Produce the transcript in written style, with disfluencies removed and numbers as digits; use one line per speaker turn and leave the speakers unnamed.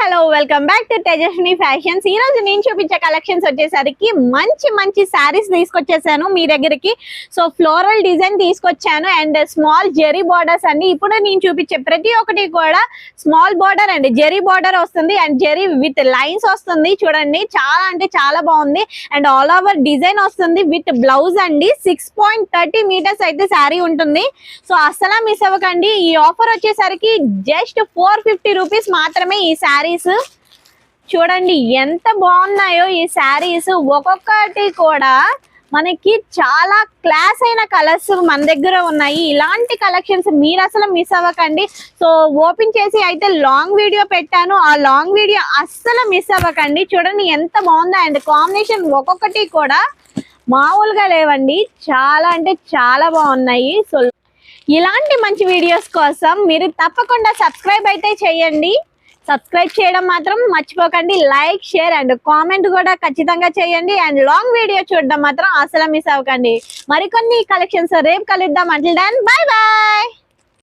Hello welcome back to Tejaswini fashions. ఈ రోజు నేను చూపించే కలెక్షన్స్ వచ్చేసరికి మంచి మంచి శారీస్ తీసుకొచ్చేసాను మీ దగ్గరికి. సో ఫ్లోరల్ డిజైన్ తీసుకొచ్చాను అండ్ స్మాల్ జెరీ బార్డర్స్ అండి. ఇప్పుడు నేను చూపించే ప్రతి ఒక్కటి కూడా small border and zari border వస్తుంది అండ్ జెరీ విత్ లైన్స్ వస్తుంది. చూడండి చాలా అంటే చాలా బాగుంది అండ్ ఆల్ ఓవర్ డిజైన్ వస్తుంది విత్ బ్లౌజ్ అండి. 6.30 మీటర్స్ అయితే శారీ ఉంటుంది. సో అస్సలు మిస్ అవ్వకండి. ఈ ఆఫర్ వచ్చేసరికి జస్ట్ 450 రూపీస్ మాత్రమే. ఈ శారీస్ చూడండి ఎంత బాగున్నాయో. ఈ శారీస్ ఒక్కొక్కటి కూడా మనకి చాలా క్లాస్ అయిన కలర్స్ మన దగ్గర ఉన్నాయి. ఇలాంటి కలెక్షన్స్ మీరు అసలు మిస్ అవ్వకండి. సో ఓపెన్ చేసి అయితే లాంగ్ వీడియో పెట్టాను, ఆ లాంగ్ వీడియో అస్సలు మిస్ అవ్వకండి. చూడండి ఎంత బాగుందో అండ్ కాంబినేషన్ ఒక్కొక్కటి కూడా మామూలుగా లేవండి, చాలా అంటే చాలా బాగున్నాయి. సో ఇలాంటి మంచి వీడియోస్ కోసం మీరు తప్పకుండా సబ్స్క్రైబ్ అయితే చేయండి. సబ్స్క్రైబ్ చేయడం మాత్రం మర్చిపోకండి. లైక్, షేర్ అండ్ కామెంట్ కూడా ఖచ్చితంగా చేయండి. అండ్ లాంగ్ వీడియో చూడడం మాత్రం అసలు మిస్ అవ్వకండి. మరికొన్ని కలెక్షన్స్ రేపు కలుద్దాం. Until then bye bye.